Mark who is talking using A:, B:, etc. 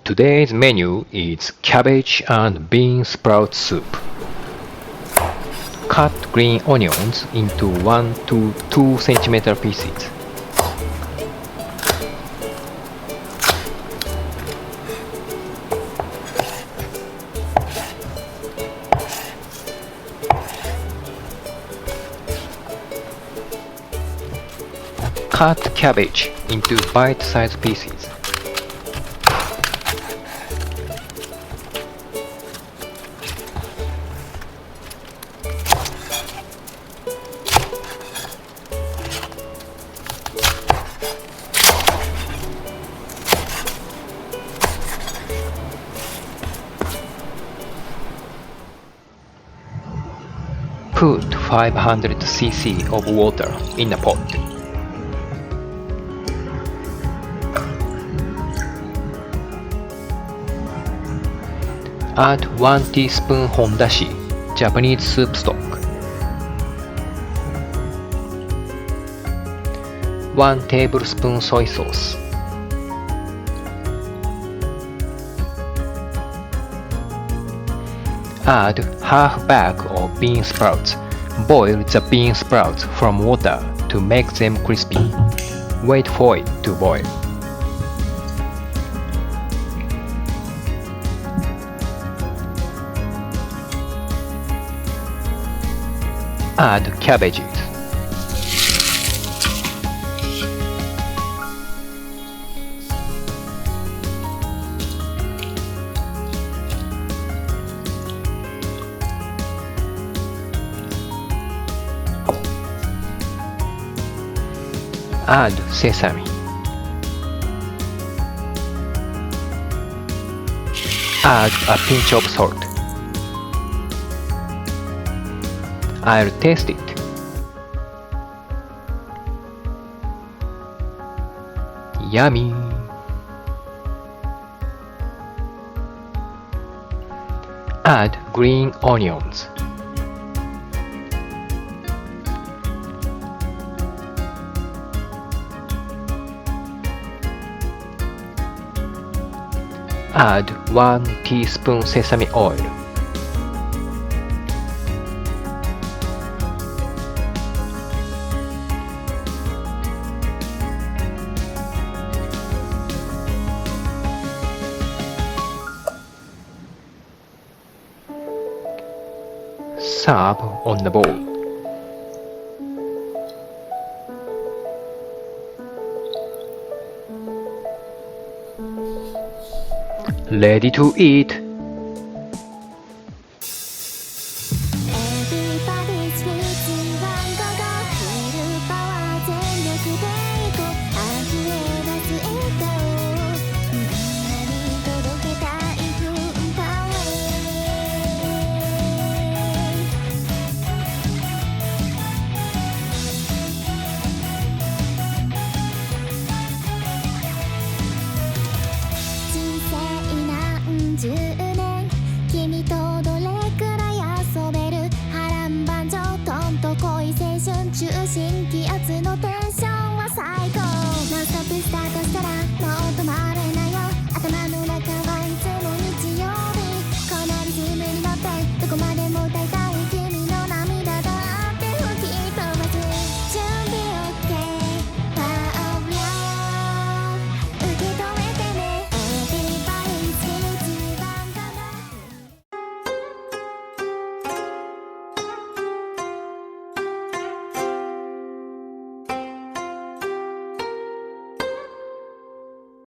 A: Today's menu is cabbage and bean sprout soup. Cut green onions into 1 to 2 cm pieces. Cut cabbage into bite-sized pieces. Put 500 cc of water in a pot. Add 1 teaspoon Hondashi, Japanese soup stock. 1 tablespoon soy sauce. Add half bag of bean sprouts. Boil the bean sprouts from water to make them crispy. Wait for it to boil. Add cabbages. Add sesame. Add a pinch of salt. I'll taste it. Yummy! Add green onions. Add 1 teaspoon sesame oil. Serve on the bowl. Ready to eat!